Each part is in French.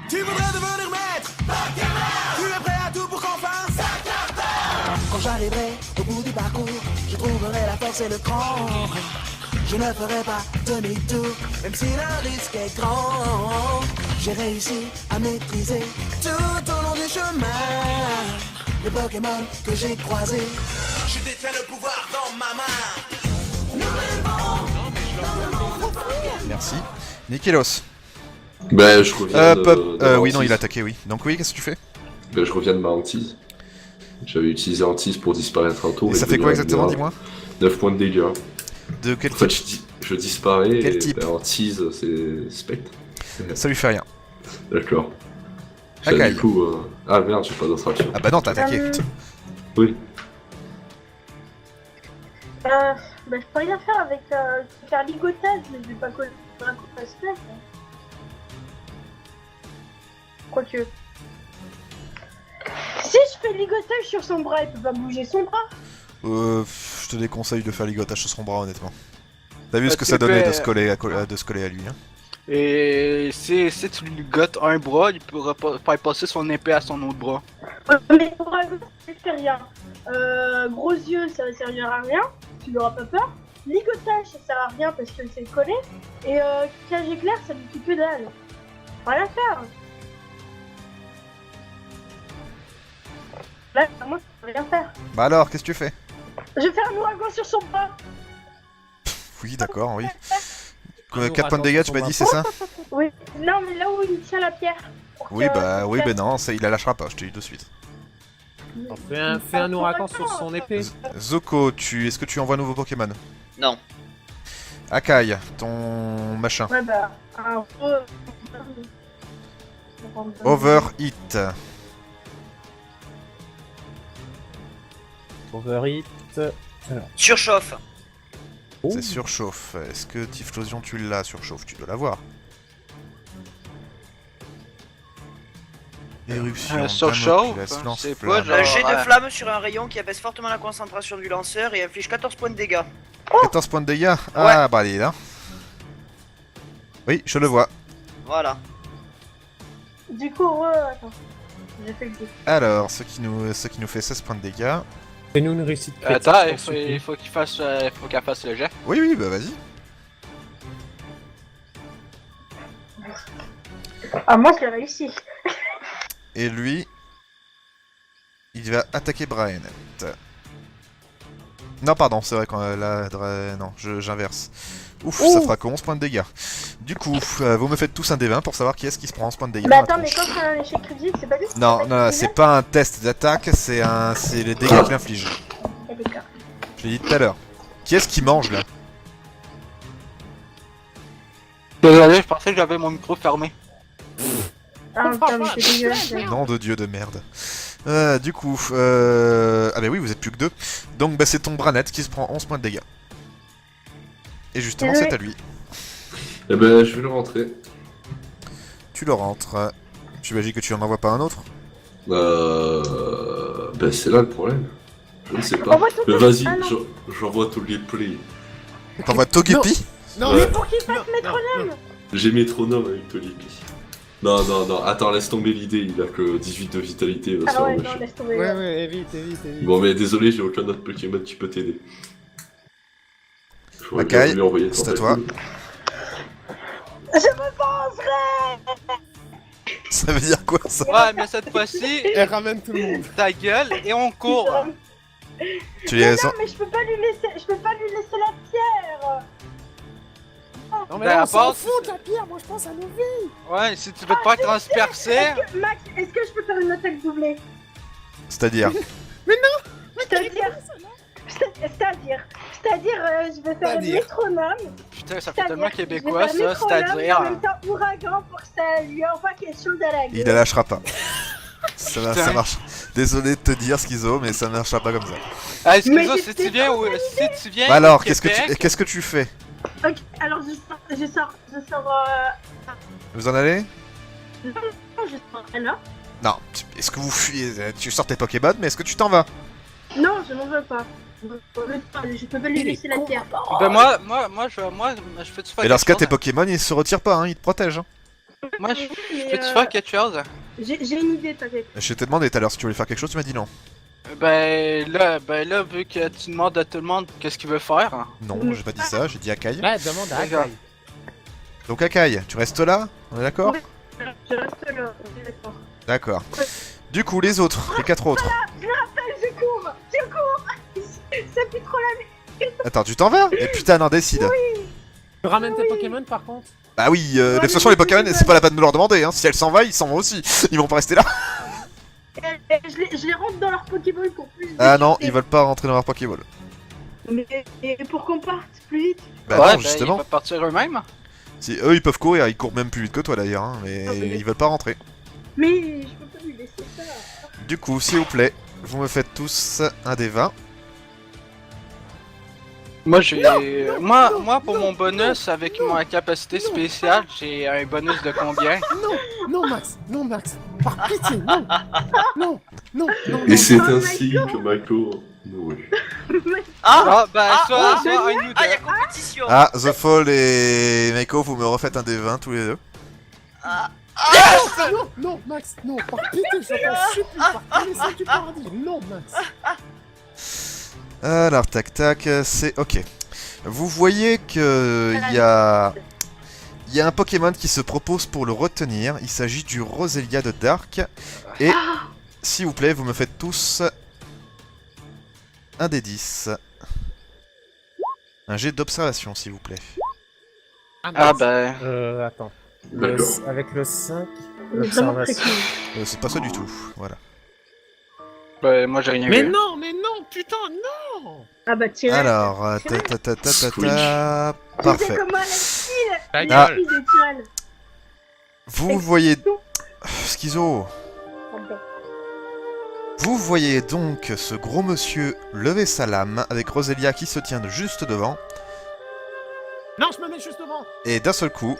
Tu voudrais devenir maître, tu es prêt à tout pour qu'on fasse. Quand j'arriverai au bout du parcours, je trouverai la force et le cran. Je ne ferai pas demi-tour, même si le risque est grand. J'ai réussi à maîtriser tout au long du chemin les Pokémon que j'ai croisés. Je détiens le pouvoir dans ma main. Merci. Nikelos. Bah, je reviens oui, non, hantise. il a attaqué, oui. Donc oui, qu'est-ce que tu fais? Bah, je reviens de ma hantise. J'avais utilisé hantise pour disparaître un tour. Et ça fait quoi exactement, dis-moi? 9 points de dégâts. De quel En fait, type? je disparais Quel et type? bah, hantise, c'est spectre. Ça lui fait rien. D'accord. Ça, Akai. du coup, ah merde, j'ai pas d'autre action. Ah bah non, t'as attaqué. Oui. Bah, je peux rien faire avec faire ligotage, mais je vais pas coller un coup de spec. Quoique. Si je fais ligotage sur son bras, il peut pas bouger son bras. Je te déconseille de faire ligotage sur son bras, honnêtement. T'as vu ce que tu ça donnait fais- de se coller à lui, hein? Et si tu lui gottes un bras, il pourra faire passer son épée à son autre bras. Mais pour un gros, ça fait rien. Gros yeux, ça va servir à rien. Tu n'auras pas peur. Ligotage, ça sert à rien parce que c'est collé. Et cage éclair, ça lui fait que dalle. Rien faire. Là, moi, je peux rien faire. Bah alors, qu'est-ce que tu fais? Je vais faire un ouragan sur son bras. Oui, d'accord, oui. Un 4 points de dégâts, tu m'as dit, c'est ça? Oui. Non, mais là où il tient la pierre. Pour Oui, que- bah pour oui, que- bah non, ça, il la lâchera pas, je te dis de suite. Fais un ouragan sur son épée. Zoko, est-ce que tu envoies un nouveau Pokémon? Non. Akai, ton machin. Ouais, bah, un Overhit. Overhit. Surchauffe. Oh. C'est surchauffe. Est-ce que Tiflosion tu l'as surchauffe? Tu dois l'avoir. Éruption. Surchauffe, Damoclès, c'est lance-flamme. pas genre- Un jet de ouais. flamme sur un rayon qui abaisse fortement la concentration du lanceur et inflige 14 points de dégâts. 14 points de dégâts. Ah bah allez là. Oui, je le vois. Voilà. Du coup, attends. J'ai fait le coup. Alors, ce qui nous fait 16 points de dégâts. Fais-nous une réussite critique. Attends, pour ce il coup. faut qu'elle fasse le jet. Oui, oui, bah vas-y. Ah, moi, je l'ai réussi. Et lui, il va attaquer Brian. Non, pardon, c'est vrai qu'on non, j'inverse. Ouf, ça fera que 11 points de dégâts. Du coup, vous me faites tous un D20 pour savoir qui est-ce qui se prend 11 points de dégâts. Bah, dans la attends, mais tronche. quand c'est un échec critique, c'est pas juste. Non, non, c'est pas un test d'attaque, c'est les dégâts qu'il inflige. D'accord. Je l'ai dit tout à l'heure. Qui est-ce qui mange là? Désolé, je pensais que j'avais mon micro fermé. Ah, putain, mais c'est dégueulasse. Nom de dieu de merde. Du coup, ah bah oui, vous êtes plus que deux. Donc bah c'est ton Branette qui se prend 11 points de dégâts. Et justement, Désolé. c'est à lui. Eh ben, je vais le rentrer. Tu le rentres. J'imagine que tu en envoies pas un autre. Ben, c'est là le problème. Je ne sais pas. Envoie tout Mais le- vas-y, Ah, non. j'envoie tous les plays. T'envoies Togepi? Non, Ouais. Pour qu'il fasse métronome. J'ai métronome avec tous les plays. Non, non, non, attends, laisse tomber l'idée, il a que 18 de vitalité. il va se Ah faire ouais, non, lâcher. laisse tomber. Ouais, ouais, évite, évite, évite. Bon, mais désolé, j'ai aucun autre Pokémon qui peut t'aider. J'aurais bien Akai, voulu envoyer c'est à Tentacool. toi. Je me vengerai. Ça veut dire quoi ça? Ouais, mais cette fois-ci, Elle ramène tout le monde. ta gueule et on court. Tu Mais les non, mais je peux pas lui laisser la pierre. Non, mais Ben, là, à on s'en part- fout de la pierre, moi je pense à nos vies. Ouais, si tu veux te faire transpercer. Max, est-ce que je peux faire une attaque doublée? C'est-à-dire? C'est-à-dire, je vais faire une C'est-à-dire. métronome. Putain, ça fait tellement C'est-à-dire, québécois je vais faire ça, métronome et en même c'est-à-dire. temps ouragan pour que ça lui envoie quelque chose à la gueule. Il la lâchera pas. Ça Putain. marche. Désolé de te dire, Schizo, mais ça marchera pas comme ça. Ah, Mais excuse-moi, j'ai- si tu viens ou si tu viens. Bah alors, au qu'est-ce Québec, que tu fais? Ok, alors je sors, Vous en allez? je sors là. Non. Est-ce que vous fuyez? Tu sors tes Pokémon, mais est-ce que tu t'en vas? Non, je n'en veux pas. Je peux pas lui laisser la pierre. Ben moi, je fais tout Et dans ce cas, tes Pokémon, ils se retirent pas, hein, ils te protègent. Hein. Moi, Mais, peux-tu faire quelque chose? J'ai une idée, t'inquiète. Je t'ai demandé tout à l'heure si tu voulais faire quelque chose, tu m'as dit non. Ben là, vu que tu demandes à tout le monde qu'est-ce qu'il veut faire. Hein. Non, j'ai pas dit ça, j'ai dit Akai. Bah, demande à D'accord. Akai. Donc Akai, tu restes là? On est d'accord? Oui. Je reste là, on est d'accord. D'accord. Du coup, les autres, les 4 autres. Je cours. Ça pue trop la merde. Attends, tu t'en vas? Et putain, non, décide. Tu ramènes tes Pokémon par contre? Bah oui, de toute façon, les Pokémon, c'est pas la peine de leur demander, hein. Si elles s'en vont, ils s'en vont aussi. Ils vont pas rester là. Je les rentre dans leur Pokéball pour plus de Ah non, sûreté. ils veulent pas rentrer dans leur Pokéball. Mais pour qu'on parte plus vite. Bah ouais, non, ben, justement. ils peuvent partir eux-mêmes. Si eux, ils peuvent courir, ils courent même plus vite que toi d'ailleurs, hein, mais Ah, mais- ils veulent pas rentrer. Mais je peux pas lui laisser ça. Du coup, s'il vous plaît, vous me faites tous un des 20. Moi, moi, pour mon bonus, avec ma capacité spéciale, j'ai un bonus de combien? Non, Max, par pitié, non. Non. Et c'est Oh, ainsi que Mako mourut. Ah, ben, ah, soit un ou Ah, il y a deux. compétition. Ah, The Fall et Meiko, vous me refaites un des 20 tous les deux. Non, Max, non, par pitié, je t'en supplie, par connaissance du paradis, non, Max. Alors, tac tac, c'est ok. Vous voyez que il y a un Pokémon qui se propose pour le retenir. Il s'agit du Roselia de Dark. Et s'il vous plaît, vous me faites tous un des 10. Un jet d'observation, s'il vous plaît. Ah, ben. Attends. D'accord. Avec le 5, Vraiment très l'observation. cool. C'est pas ça du tout. Voilà. Ben, moi, j'ai rien Mais vu. non, putain, non. Ah bah tiens. Alors, parfait. Comment la fille Ta la gueule. fille de Tyral. Vous voyez... Schizo. Vous voyez donc ce gros monsieur lever sa lame avec Roselia qui se tient juste devant. Non, je me mets juste devant. Et d'un seul coup,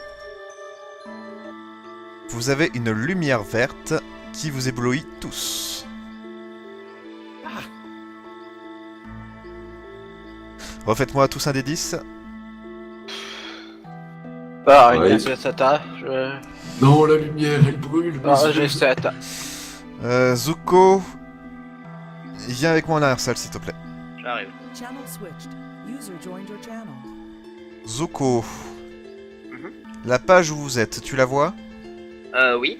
vous avez une lumière verte qui vous éblouit tous. Refaites-moi tous un des 10. Ah, il Ouais. y a 7 ans. Non, la lumière, elle brûle. Ah, mes j'ai yeux. 7 ans. Zuko, viens avec moi en arrière-salle s'il te plaît. J'arrive. Channel switched. User joined your channel. Zuko, Mhm. la page où vous êtes, tu la vois? Oui.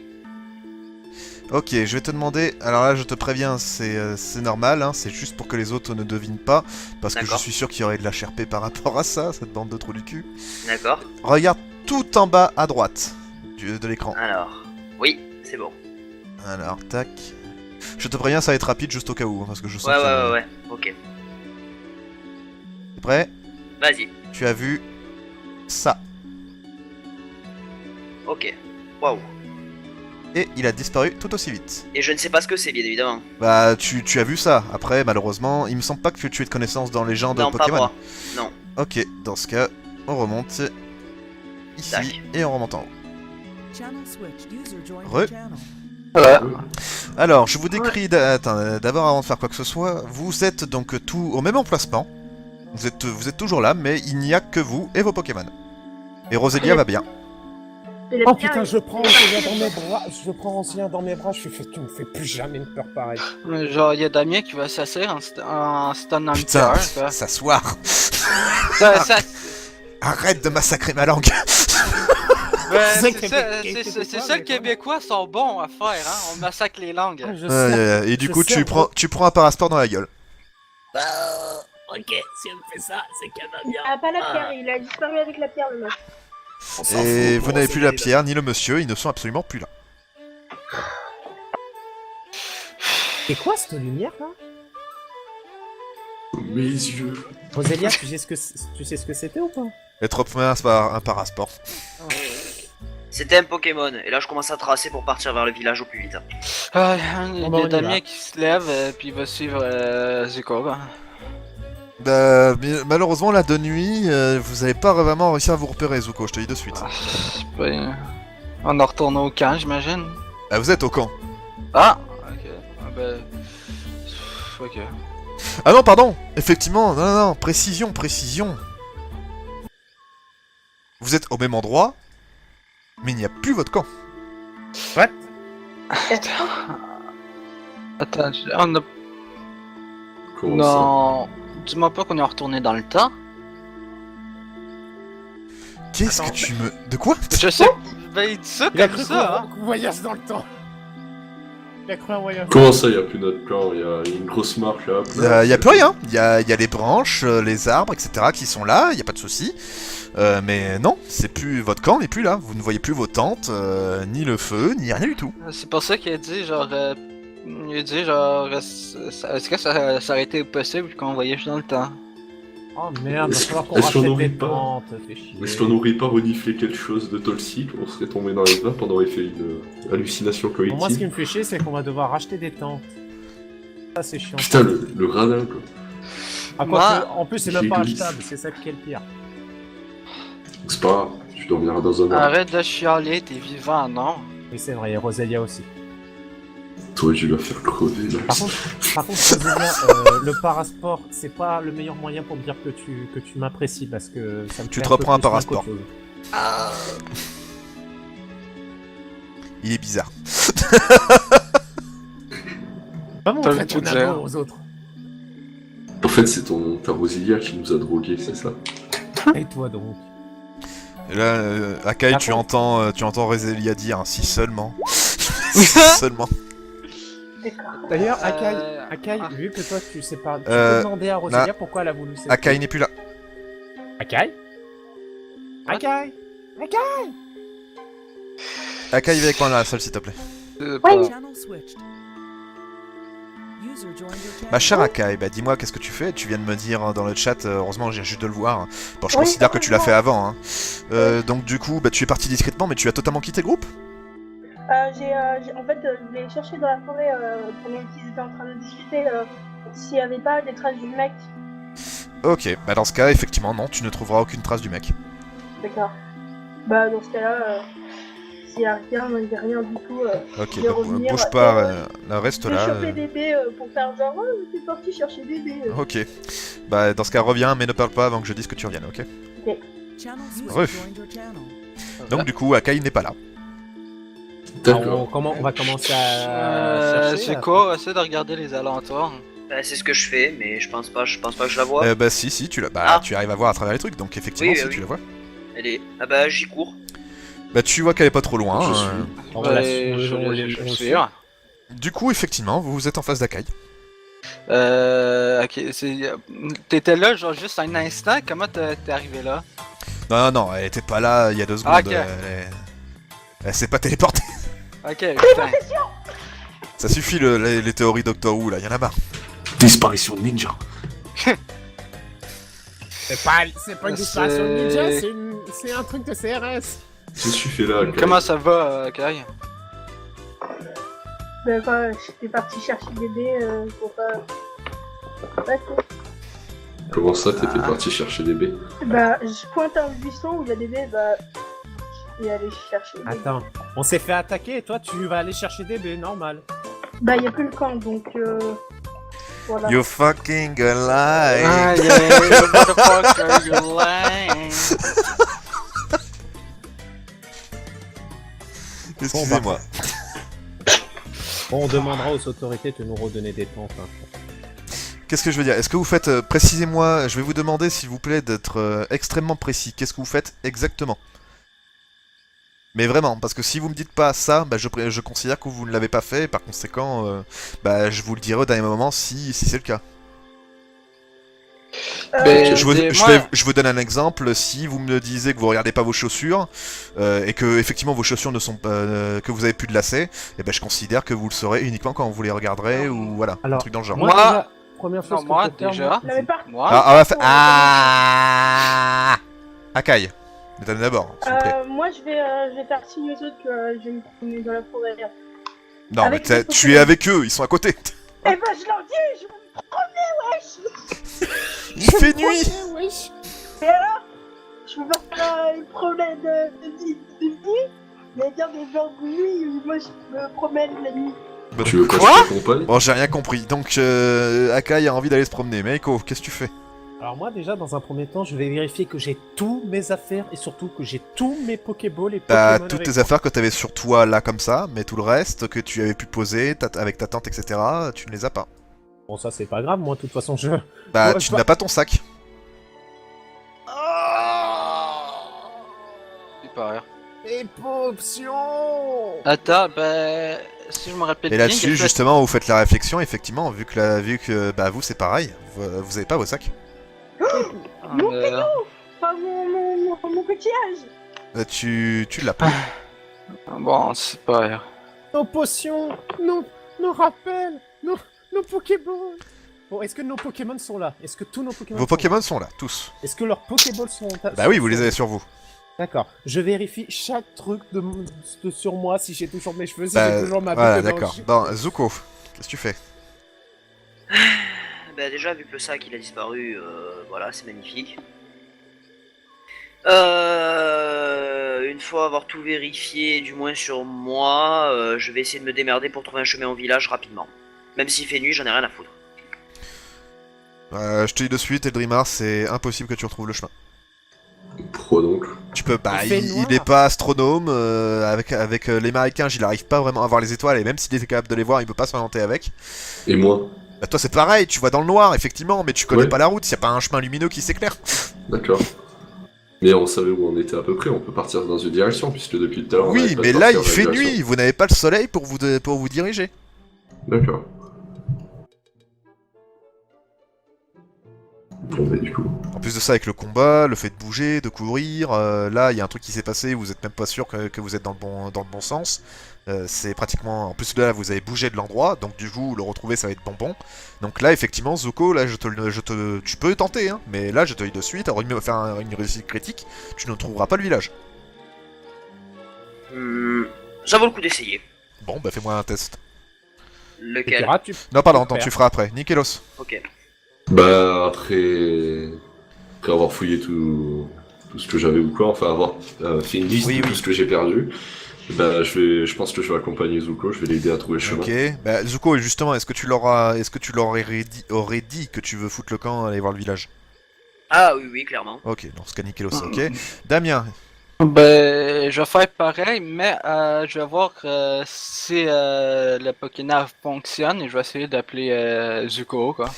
Ok, je vais te demander, alors là je te préviens, c'est normal, hein, c'est juste pour que les autres ne devinent pas, parce que je D'accord. suis sûr qu'il y aurait de la HRP par rapport à ça, cette bande de trous du cul. D'accord. Regarde tout en bas à droite de l'écran. Alors. Oui, c'est bon. Alors, tac. Je te préviens, ça va être rapide juste au cas où, hein, parce que je sens Ouais, que... ouais. Ok. T'es prêt? Vas-y. Tu as vu ça. Ok. Waouh. Et il a disparu tout aussi vite. Et je ne sais pas ce que c'est, bien évidemment. Bah, tu as vu ça. Après, malheureusement, il me semble pas que tu aies de connaissances dans les gens de Non, pas Pokémon. moi. Non. Ok, dans ce cas, on remonte ici Tac. et on remonte en haut. Channel switched. User joined Re. your channel. Ouais. Alors, je vous décris attends, d'abord avant de faire quoi que ce soit. Vous êtes donc tout au même emplacement. Vous êtes toujours là, mais il n'y a que vous et vos Pokémon. Et Roselia va bien. Et la Oh pierre, putain, elle- je prends Ancien dans mes bras, je fais, tu me fais plus jamais une peur pareille. Genre, il y a Damien qui va s'asseoir en stand dans le Putain, cœur, quoi. s'asseoir. Ça, Arrête de massacrer ma langue. ouais, C'est c'est ça, Québécois, c'est ça, mais les Québécois sont bons à faire, hein. On massacre les langues. Ah, je Et du je coup, serre- tu prends un parasport dans la gueule. Ok, si elle me fait ça, c'est qu'elle va bien. Ah, pas la pierre, il a disparu avec la pierre, le mec. Et vous n'avez plus la pierre ni le monsieur, ils ne sont absolument plus là. C'est quoi cette lumière là? Mes yeux. Roselia, tu sais ce que c'était ou pas? Être un parasport. C'était un Pokémon. Et là, je commence à tracer pour partir vers le village au plus vite. Ah, il y Bon, bah, on a est Damien là. qui se lève, puis il va suivre Zuko, quoi. Bah, malheureusement, là, de nuit, vous n'allez pas vraiment réussir à vous repérer, Zuko, je te dis de suite. Ben, on en retourne au camp, j'imagine. Bah, vous êtes au camp. Ah, ok. Ah, ben. Ok. Ah non, pardon. Effectivement, non, précision. Vous êtes au même endroit, Mais il n'y a plus votre camp. Attends, on a... Comment Non... Dis-moi pas qu'on est retourné dans le temps. Qu'est-ce que tu me... De quoi? Je sais... Ben, il dit ça Il a comme cru ça, hein. qu'on voyage dans le temps. Il a cru un voyage. Comment ça, il n'y a plus notre camp? Il y a une grosse marche là. Il y a plus rien. Il y a les branches, les arbres, etc. qui sont là, il n'y a pas de souci. Mais non, c'est plus... Votre camp n'est plus là. Vous ne voyez plus vos tentes, ni le feu, ni rien du tout. C'est pour ça qu'il a dit genre... Il a dit genre... Est-ce que ça aurait été possible qu'on voyage dans le temps? Oh merde, il va falloir qu'on Est-ce qu'on rachète n'aurait des pas- tentes, fais chier. Est-ce qu'on n'aurait pas reniflé quelque chose de toxique? On serait tombé dans les bras pendant qu'on aurait fait une hallucination Bon, moi, ce qui collective. me fait chier, c'est qu'on va devoir racheter des tentes. Ça, c'est chiant. Putain, le radin quoi. Ah, Moi, quoi que, en plus, c'est même pas j'église. achetable, c'est ça qui est le pire. C'est pas grave, tu dormiras dans un arbre. Arrête de chialer, t'es vivant, non? Oui, c'est vrai, et Roselia aussi. Toi, je vais la faire crever là. Par contre, Roselia, le parasport, c'est pas le meilleur moyen pour me dire que tu m'apprécies, parce que ça me Tu fait te peu reprends un plus mal parasport. qu'autre chose. Il est bizarre. Pas mon T'as fait tout ton dit. amour aux autres. En fait, c'est ta Rosilia qui nous a drogués, c'est ça? Et toi donc? Et là, Akai, Par tu contre- entends Roselia dire, si seulement. Si seulement. D'accord. D'ailleurs, Akai, Ah. vu que toi tu sais pas, tu Euh, peux demander à Roselia pourquoi elle a voulu séparer. Akai n'est plus là. Akai Akai Akai Akai, viens avec moi dans la salle, s'il te plaît. Pas- Channel switched. User joined your channel. Ma chère Akai, bah dis-moi, qu'est-ce que tu fais? Tu viens de me dire dans le chat, heureusement, j'ai juste de le voir. Bon, je Oui, considère que tu l'as fait heureusement. avant. Donc du coup, bah, tu es parti discrètement, mais tu as totalement quitté le groupe? En fait, je l'ai cherché dans la forêt pendant qu'ils étaient en train de discuter s'il n'y avait pas des traces du mec. Ok, bah dans ce cas, effectivement, non, tu ne trouveras aucune trace du mec. D'accord. Bah, dans ce cas-là, s'il n'y a rien, il n'y a rien du tout. Ok, Je vais bah, revenir, bouge pas, euh, reste Je vais là. choper bébé pour faire genre, oh, t'es parti chercher bébé. Ok, bah dans ce cas, reviens, mais ne parle pas avant que je dise que tu reviennes, ok? Channel switched. Ref. Joined your channel. Donc du coup, Akai n'est pas là. D'accord. On va commencer à chercher. c'est là. quoi? Essaie de regarder les alentours. Bah, c'est ce que je fais, mais je pense pas que je la vois. Bah si, tu l'as. Bah Ah. tu arrives à voir à travers les trucs, donc effectivement, Oui, si oui. tu la vois. Elle est. Ah bah, j'y cours. Bah tu vois qu'elle est pas trop loin. Je hein. suis. On va la- Ouais, on je le- suis. Du coup, effectivement, vous êtes en face d'Akai. Ok, t'étais là genre juste un instant, comment t'es arrivé là? Non, elle était pas là il y a 2 secondes. Ah, ok. Elle s'est pas téléportée. Ok, putain. Ça suffit les théories Doctor Who là, y en a marre. Disparition ninja. C'est pas une disparition de ninja, C'est- c'est un truc de CRS. Je suis fait là. Comment ça va, Kai? Bah, quand j'étais parti chercher bébé pour pas. Ouais, quoi. Comment ça, t'étais parti chercher des baies? Bah, je pointe un buisson où il y a bébé, bah. Je vais aller chercher bébé. Attends, on s'est fait attaquer et toi tu vas aller chercher des baies, normal. Bah, il n'y a plus le camp donc. Voilà. You fucking alive. Ah yeah, motherfucker, you lying. Excusez-moi. Bon, on demandera aux autorités de nous redonner des tentes. Hein. Qu'est-ce que je veux dire? Est-ce que vous faites, précisez-moi, je vais vous demander s'il vous plaît d'être extrêmement précis. Qu'est-ce que vous faites exactement? Mais vraiment, parce que si vous me dites pas ça, bah, je considère que vous ne l'avez pas fait, et par conséquent, bah, je vous le dirai au dernier moment si c'est le cas. Ben, Je vous donne un exemple. Si vous me disiez que vous regardez pas vos chaussures et que effectivement vos chaussures ne sont pas, que vous avez plus de lacets, et ben je considère que vous le saurez uniquement quand vous les regarderez ou voilà, un Alors, truc dans le genre. Moi, Moi- déjà, première chose Non, moi, que je peux faire, déjà. Non, mais par Moi? Akai, mesdames d'abord, s'il vous plaît. Moi, je vais faire signe aux autres que je vais me promener dans la forêt. Non, avec mais les tu es avec eux, ils sont à côté. Eh ben, je leur dis, je vais me promener, wesh. Il fait nuit. wesh. Et alors, je peux pas faire une promenade de nuit, mais dire des gens de nuit où moi je me promène la nuit. Tu veux pas Quoi que je t'accompagne? Bon, j'ai rien compris. Donc Akai a envie d'aller se promener. Mais Eiko, qu'est-ce que tu fais? Alors moi déjà dans un premier temps je vais vérifier que j'ai tous mes affaires et surtout que j'ai tous mes Pokéballs et T'as Pokémon toutes avec tes affaires que t'avais sur toi là comme ça, mais tout le reste que tu avais pu poser avec ta tante, etc., tu ne les as pas. Bon ça c'est pas grave, moi de toute façon je... Bah, Ouais, tu bah- n'as pas ton sac. Super. Et potions. Attends, ben. Si je me rappelle Et bien. là-dessus, justement, vous faites la réflexion, effectivement, vu que bah, vous c'est pareil, vous avez pas vos sacs. Mon pédo. Enfin, mon coquillage. Tu l'as pas. Bon, c'est pas grave. Nos potions, nos rappels, nos Pokéballs. Bon, est-ce que nos Pokémon sont là? Est-ce que tous nos Pokémon Vos sont Pokémon sont là, tous. là? Est-ce que leurs Pokéballs sont... Bah oui, vous les avez sur vous. D'accord. Je vérifie chaque truc sur moi, si j'ai toujours mes cheveux, si Bah, j'ai toujours ma voilà, boucle dans le d'accord. jus. Bon, Zuko, qu'est-ce que tu fais? Bah déjà, vu que le sac il a disparu, voilà, c'est magnifique. Une fois avoir tout vérifié, du moins sur moi, je vais essayer de me démerder pour trouver un chemin au village rapidement. Même s'il fait nuit, j'en ai rien à foutre. Je te dis de suite, Eldrimar, c'est impossible que tu retrouves le chemin. Pourquoi donc? Tu peux pas, Il fait noir. il est pas astronome, avec les marécages, il arrive pas vraiment à voir les étoiles, et même s'il était capable de les voir, il peut pas s'orienter avec. Et moi? Bah toi c'est pareil, tu vois dans le noir, effectivement, mais tu connais Ouais. pas la route, s'il y a pas un chemin lumineux qui s'éclaire. D'accord. Mais on savait où on était à peu près, on peut partir dans une direction, puisque depuis tout à l'heure... on Oui, arrête pas de mais là partir il dans une fait direction. nuit, vous n'avez pas le soleil pour vous diriger. D'accord. Bon, mais du coup... En plus de ça, avec le combat, le fait de bouger, de courir, là il y a un truc qui s'est passé, vous êtes même pas sûr que vous êtes dans le bon sens. C'est pratiquement... En plus de là, vous avez bougé de l'endroit, donc du coup, le retrouver, ça va être bonbon. Donc là, effectivement, Zuko, là, tu peux tenter, hein, mais là, je te dis de suite, alors faire une réussite critique, tu ne trouveras pas le village. Ça vaut le coup d'essayer. Bon, bah fais-moi un test. Lequel? Non, pardon, Super. tu feras après. Nikelos. Ok. Bah, après avoir fouillé tout ce que j'avais ou quoi, enfin avoir fait une liste Oui, de oui. tout ce que j'ai perdu, bah je pense que je vais accompagner Zuko, je vais l'aider à trouver le chemin. Ok, bah Zuko, justement, est-ce que tu leur aurais dit que tu veux foutre le camp, aller voir le village? Ah oui, clairement. Ok, dans ce cas, Nikelos, ok. Damien, Ben, je vais faire pareil, mais je vais voir si le Pokénave fonctionne et je vais essayer d'appeler Zuko, quoi.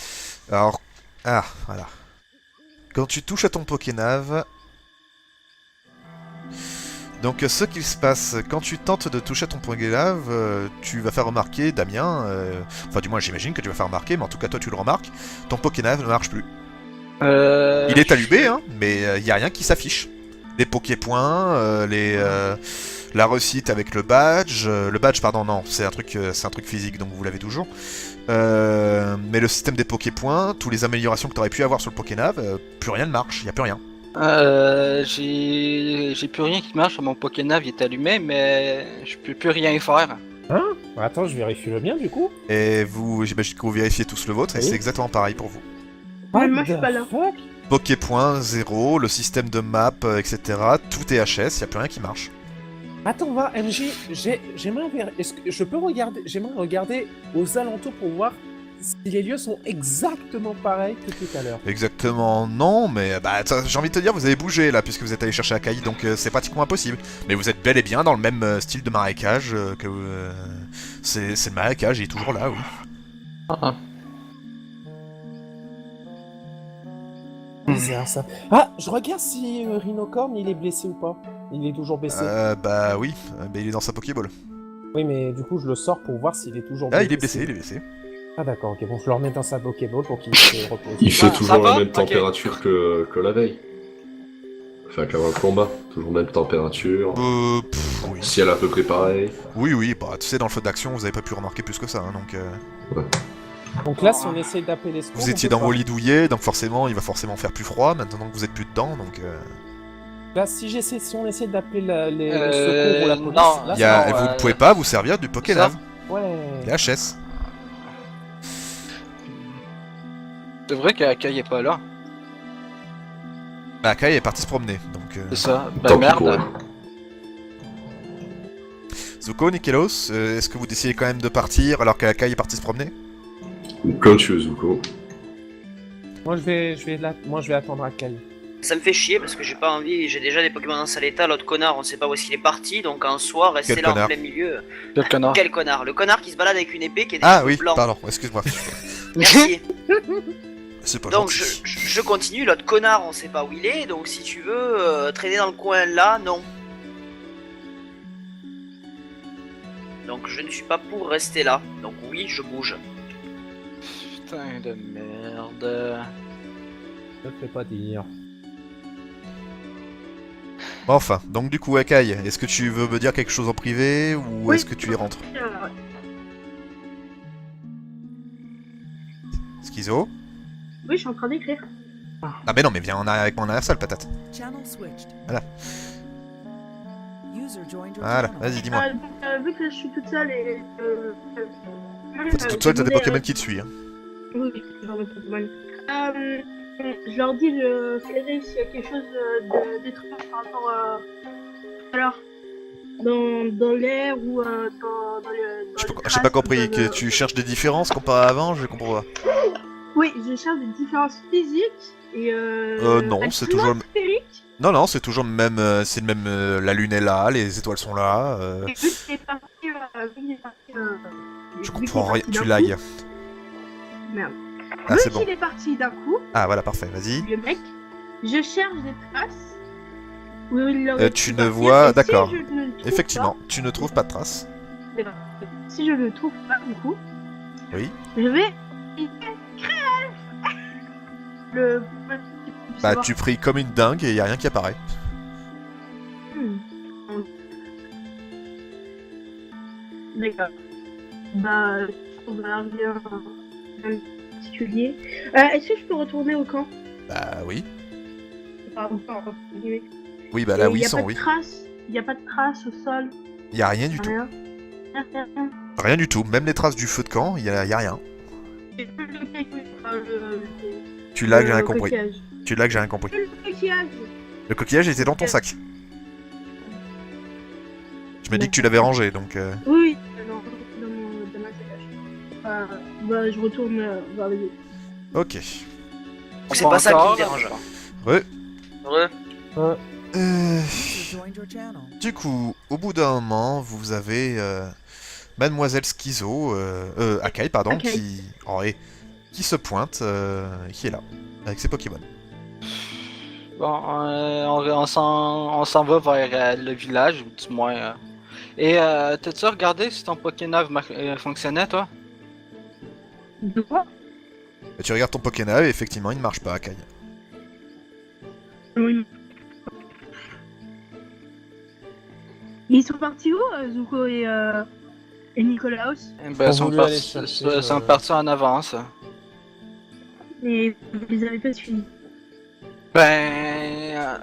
alors... Ah, voilà. Quand tu touches à ton Pokénave... Donc ce qu'il se passe, quand tu tentes de toucher à ton Pokénave, tu vas faire remarquer, Damien, enfin du moins j'imagine que tu vas faire remarquer, mais en tout cas toi tu le remarques, ton Pokénave ne marche plus. Il est allumé, hein, mais il n'y a rien qui s'affiche. Les Poképoints, la réussite avec le badge pardon non, c'est un truc physique donc vous l'avez toujours. Mais le système des Poképoints, toutes les améliorations que tu aurais pu avoir sur le Pokénave, plus rien ne marche, il n'y a plus rien. J'ai plus rien qui marche sur mon Pokénave, il est allumé, mais je peux plus rien faire. Hein? Attends, je vérifie le mien du coup. Et vous, j'imagine que vous vérifiez tous le vôtre, et Oui. c'est exactement pareil pour vous. Ouais, moi, je suis pas là. Fuck? Poképoint, 0, le système de map, etc. Tout est HS, y a plus rien qui marche. Attends, va, MJ, j'aimerais est-ce que je peux regarder, j'aimerais regarder aux alentours pour voir si les lieux sont exactement pareils que tout à l'heure. Exactement, non, mais bah j'ai envie de te dire, vous avez bougé là, puisque vous êtes allé chercher Akai, donc c'est pratiquement impossible. Mais vous êtes bel et bien dans le même style de marécage que... c'est le marécage, il est toujours là, oui. Ah. Bizarre ça. Ah, je regarde si Rhinocorn il est blessé ou pas. Il est toujours blessé. Bah oui, mais il est dans sa Pokéball. Oui, mais du coup je le sors pour voir s'il est toujours blessé. Ah, il est blessé, il est blessé. Ah d'accord, ok, bon, je le remets dans sa Pokéball pour qu'il se repose. Il fait Ah, toujours ça va la même Ok. température que la veille. Enfin, qu'avant le combat, toujours même température. Oui. Ciel à peu près pareil. Oui, bah tu sais, dans le feu d'action, vous avez pas pu remarquer plus que ça, hein, donc... Donc là, si on essaye d'appeler les secours... Vous on étiez peut dans pas. vos lits douillés, donc forcément, il va forcément faire plus froid, maintenant que vous êtes plus dedans, donc... Là, si on essaie d'appeler les secours ou la police... non, là, Il y a- non, vous ne pouvez pas vous servir du Pokénave, Ouais... les HS. C'est vrai qu'Akai est pas là. Bah, Akai est parti se promener, donc... C'est ça. Tant Ben pis merde. pour elle. Zuko, Nikelos, est-ce que vous décidez quand même de partir alors qu'Akai est parti se promener? Comme tu veux, Zuko. Moi je vais attendre Akai. Ça me fait chier parce que j'ai pas envie, j'ai déjà des Pokémon dans sale état, l'autre connard on sait pas où est-ce qu'il est parti, donc en soi rester Quel là connard en plein milieu. Quel connard. Quel connard? Le connard qui se balade avec une épée qui est des Ah cheveux oui, blancs. pardon, excuse-moi. Merci. C'est pas Donc gentil. je continue, l'autre connard on sait pas où il est, donc si tu veux traîner dans le coin là, non. Donc je ne suis pas pour rester là, donc oui je bouge. Putain de merde. Je te fais pas dire. Bon, enfin, donc du coup, Akai, est-ce que tu veux me dire quelque chose en privé ou Oui. est-ce que tu y rentres? Schizo? Oui, je suis en train d'écrire. Ah mais non, mais viens en arrière avec mon arrière-salle, patate. Channel switched. Voilà. User joined your Voilà, channel. vas-y, dis-moi. Vu que je suis toute seule et... T'es toute seule, t'as des Pokémon qui te suivent. Hein. Oui, genre de Pokémon. Je leur dis de flairer s'il y a quelque chose d'étrange par rapport alors dans l'air ou dans le. J'ai pas compris, que tu cherches des différences comparé à avant, je comprends pas. Oui, je cherche des différences physiques et non, c'est toujours atmosphériques. Non, c'est toujours le même, c'est le même, la lune est là, les étoiles sont là, Et vu qu'il est parti, je comprends rien, tu lagues. Merde. Ah, Vu c'est bon. qu'il est parti d'un coup, Ah, voilà, parfait, vas-y. le mec, je cherche des traces. Où il aurait Tu pu ne partir, vois, et si d'accord. je ne le trouve Effectivement, tu ne trouves pas de traces. pas, si je ne le trouve pas, du coup, Oui. je vais. Le. Bah, tu pries comme une dingue et y a rien qui apparaît. D'accord. Bah, on va rien particulier. Est-ce que je peux retourner au camp? Bah, oui. Enfin, au camp, entre guillemets. Oui, bah là, oui, Y a sont, pas de oui. traces. Il n'y a pas de traces au sol. Y a rien du tout. Rien. Rien. Rien du tout. Même les traces du feu de camp, y a rien. Tu lags, j'ai rien compris. Coquillage. Tu lags, j'ai rien compris. Le coquillage. Le coquillage était dans ton sac. Je me dis que tu l'avais rangé, donc... Oui, dans ma sacoche. Bah, je retourne vers les autres. Ok. C'est pas ça qui me dérange. Ouais. Heureux. User joined your channel. Du coup, au bout d'un moment, vous avez Mademoiselle Schizo, Akai, pardon, Akai. qui se pointe, qui est là, avec ses Pokémon. Bon, on s'en va vers le village, ou du moins. Et t'as-tu regardé si ton Pokénav fonctionnait, toi? De quoi? Et tu regardes ton Pokénav et effectivement, il ne marche pas, Akai. Oui. Ils sont partis où, Zuko et Nicolaos? Ben, ils sont voulu aller chercher, sont partis en avance. Et vous les avez pas suivis. Ben,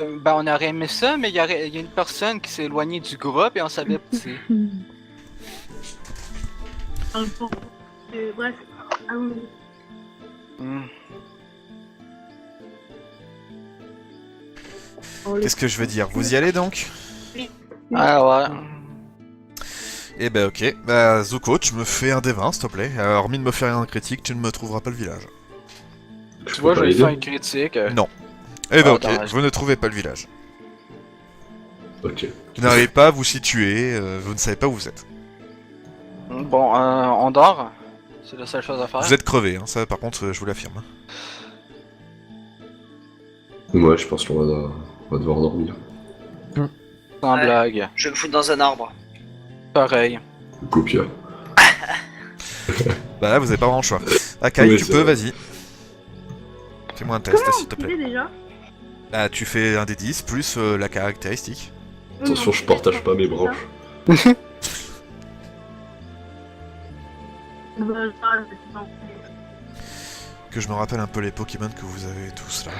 on aurait aimé ça, mais il y a une personne qui s'est éloignée du groupe et on savait pas c'est. Bon. Bref. Ah oui. Hmm. Qu'est-ce que je veux dire? Vous y allez donc? Ah ouais. Eh ben ok. Bah, Zuko, tu me fais un D20, s'il te plaît. Hormis de me faire un critique, tu ne me trouveras pas le village. Tu vois, je vais les faire deux. une critique. Non. Eh ben Ah, ok, dommage. vous ne trouvez pas le village. Ok. Vous n'arrivez pas à vous situer, vous ne savez pas où vous êtes. Bon, on dort. C'est la seule chose à faire. Vous êtes crevé, hein, ça par contre, je vous l'affirme. Ouais, je pense qu'on va devoir dormir. Sans Ouais. blague. Je vais me foutre dans un arbre. Pareil. Copia. Bah là, vous avez pas vraiment le choix. Akai, Oui, tu c'est peux, vrai. vas-y. Fais-moi un test, Comment s'il te on plaît. faisait déjà? Bah, tu fais un des 10 plus la caractéristique. Attention, je partage pas mes branches. Que je me rappelle un peu les Pokémon que vous avez tous là.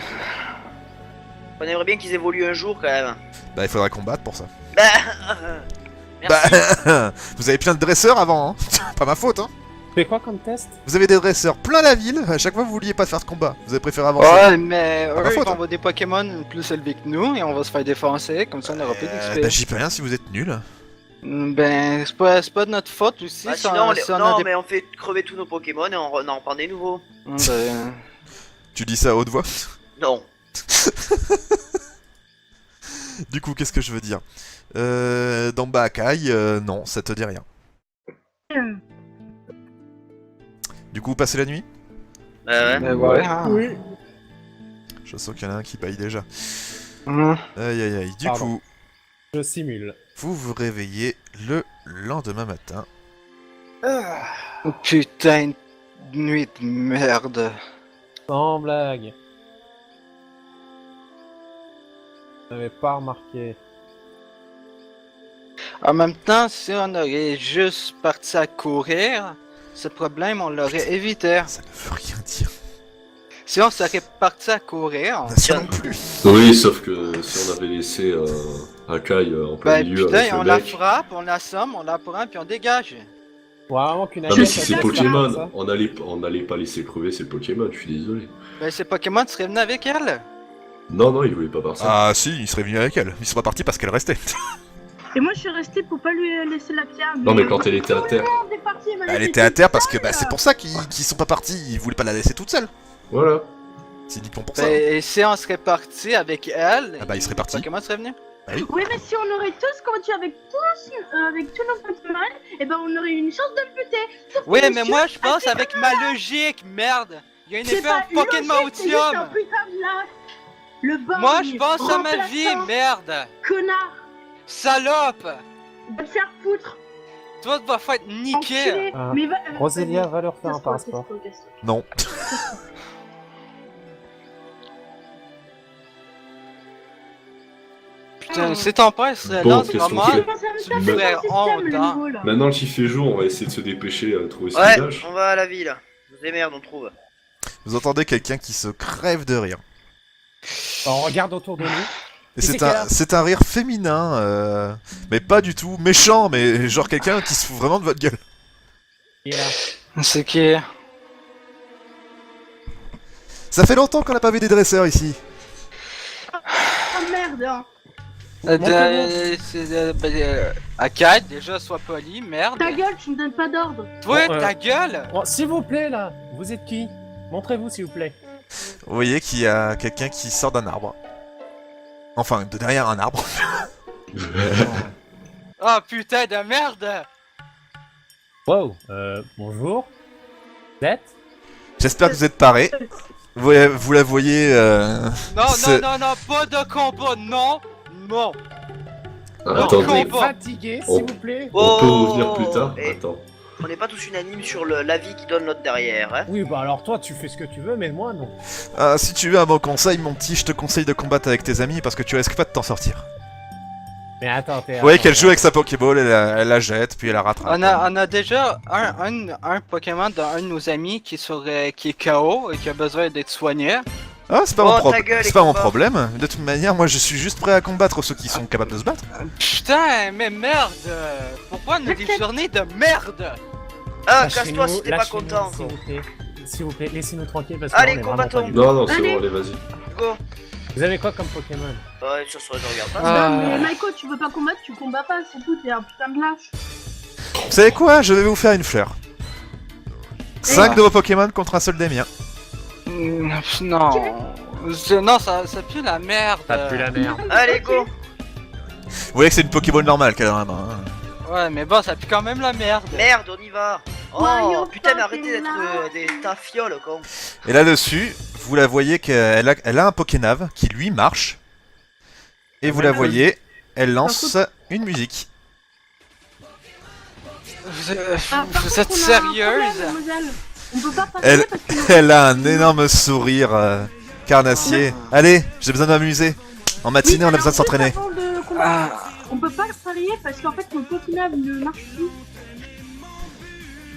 On aimerait bien qu'ils évoluent un jour quand même. Bah, il faudra combattre pour ça. Merci. Bah, vous avez plein de dresseurs avant, hein. Pas ma faute, hein. Fais quoi comme test? Vous avez des dresseurs plein la ville, à chaque fois vous vouliez pas faire de combat. Vous avez préféré avancer. Ouais, mais Pas ma eux, ils faute, vont hein. avoir des Pokémon plus élevés que nous et on va se faire défoncer, comme ça on aura plus Bah, d'XP. j'y peux rien si vous êtes nul. Ben, c'est pas de notre faute aussi. Bah, si sinon, on- si on a non, des- mais on fait crever tous nos Pokémon et on en reprend des nouveaux. Ben, Tu dis ça à haute voix? Non. Du coup, qu'est-ce que je veux dire? Dans Baakai, non, ça te dit rien. Du coup, passer la nuit? Ouais. ben ouais. hein. Oui. Je sens qu'il y en a un qui paye déjà. Hum. Aïe aïe aïe. Du Pardon. coup, Je simule. vous vous réveillez le lendemain matin. Oh, putain de nuit de merde. Sans blague. Je n'avais pas remarqué. En même temps, si on aurait juste parti à courir, ce problème, on l'aurait évité. Ça ne veut rien dire. Si on serait parti à courir, Ça non plus. Oui, sauf que si on avait laissé Akai en plein ben milieu putain, avec on le la mec... frappe, on l'assomme, on la prend, puis on dégage. Vraiment qu'une Non mais attaque si à c'est ça, Pokémon, ça. on allait pas laisser crever ces Pokémon, je suis désolé. Ben ces Pokémon seraient venus avec elle. Non, il voulait pas partir. Ah si, il serait venu avec elle. Il serait parti parce qu'elle restait. Et moi, je suis restée pour pas lui laisser la pierre. Non mais quand elle était à terre. On est parti, Elle était à terre parce que bah, c'est pour ça qu'ils sont pas partis. Ils voulaient pas la laisser toute seule. Voilà. C'est uniquement pour ça. Ben, et si on serait parti avec elle, Ah bah il serait les parti. Pokémon seraient venus. Oui, mais si on aurait tous combattu avec tous nos Pokémon, et ben on aurait eu une chance de le buter. Sauf que Oui, mais monsieur moi je pense a fait avec ma logique, merde. Il y a une C'est effet en pas Pokémon logique, c'est juste un Autium. putain de lâche. Le borgne, Moi je pense à ma vie, remplaçant, merde. Connard, Salope. va te faire foutre. Toi tu vas faire niquer. Enculé. Ah. Mais va... Rosélia va leur faire un Casse-toi, passeport. casse-toi, casse-toi. Non. Putain, c'est ton père, c'est Bon, là en ce qu'est-ce qu'on moment. fait Tu me ferais honte, hein. Maintenant qu'il fait jour, on va essayer de se dépêcher à trouver ce Ouais, village. on va à la ville. Vous démerde, on trouve. Vous entendez quelqu'un qui se crève de rire. On regarde autour de nous. Et c'est c'est un rire féminin, mais pas du tout méchant, mais genre quelqu'un qui se fout vraiment de votre gueule. Et là. C'est qui? Ça fait longtemps qu'on n'a pas vu des dresseurs ici. Oh merde, hein. Akai, déjà, sois poli, merde. Ta gueule, tu me donnes pas d'ordre. Toi, Bon, ta gueule! Bon, s'il vous plaît, là. Vous êtes qui? Montrez-vous, s'il vous plaît. Vous voyez qu'il y a quelqu'un qui sort d'un arbre. Enfin, de derrière un arbre. Oh putain de merde! Wow. Bonjour. Vous êtes? J'espère que vous êtes parés. Vous la voyez... Non, c'est- non, pas de combat, non! Non! Attends, Con. Vous Bon. fatigué, On- s'il vous plaît? on peut Oh, revenir plus tard. eh. Attends. On n'est pas tous unanimes sur l'avis qui donne l'autre derrière, hein. Oui, bah alors toi, tu fais ce que tu veux, mais moi, non. Ah, si tu veux un bon conseil, mon petit, je te conseille de combattre avec tes amis parce que tu risques pas de t'en sortir. Mais attends, Vous voyez qu'elle joue avec sa Pokéball, elle la jette, puis elle la rattrape. On a déjà un Pokémon d'un de nos amis qui est KO et qui a besoin d'être soigné. Ah, c'est pas, Oh, mon, ta gueule, c'est pas mon combat. problème. De toute manière, moi je suis juste prêt à combattre ceux qui sont capables de se battre. Putain, mais merde! Pourquoi une journée de merde? Ah, Lâchez-nous, casse-toi si t'es pas lâchez-nous, content, s'il quoi. vous plaît. S'il vous plaît, laissez-nous tranquille parce Allez, qu'on est vraiment combattons. pas du- Non, c'est Allez. bon, allez, vas-y. Go. Vous avez quoi comme Pokémon? Ouais, ça serait, je regarde pas. Ah. Non, mais Maiko, tu veux pas combattre, tu combats pas, c'est tout, t'es un putain de lâche. Vous savez quoi? Je vais vous faire une fleur. 5 de vos Pokémon contre un seul des miens. Non. Non, ça pue la merde. merde. Allez, go. Vous voyez que c'est une Pokéball normale qu'elle a dans la main. hein. Ouais, mais bon, ça pue quand même la merde. Merde, on y va. Why Oh, you putain, mais fucking arrêtez d'être lie? des tafioles, con. Et là-dessus, vous la voyez qu'elle a un Pokénav qui lui marche. Et vous la voyez, elle lance une musique. Vous, Ah, par vous contre, êtes on a un sérieuse? problème, mademoiselle. On peut pas passer Elle, parce que... elle a un énorme sourire carnassier. Allez, j'ai besoin de m'amuser. En matinée, on a besoin de s'entraîner. On peut pas le parier parce qu'en fait mon Pokémon ne marche plus.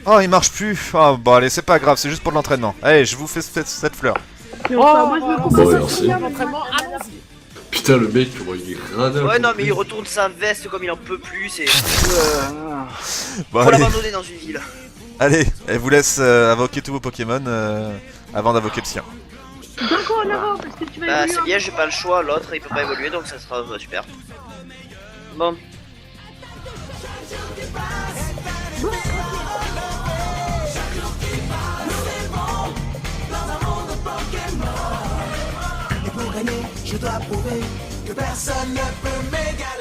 Oh, il marche plus. Oh, bon, allez, c'est pas grave, c'est juste pour l'entraînement. Allez, je vous fais cette fleur. Et enfin, moi je me bon, comprends bon, pas merci. très bien, L'entraînement, mais- allons-y. Putain, le mec, comment il est radin. Ouais, non, mais il retourne sa veste comme il en peut plus, c'est. Bon, Faut allez, l'abandonner dans une ville. allez, elle vous laisse invoquer tous vos Pokémon avant d'invoquer le sien. Donc en avant parce que tu vas Bah, évoluer. c'est bien, j'ai pas le choix, l'autre il peut pas évoluer donc ça sera super. Bon. Je dois prouver que personne ne peut m'égarer.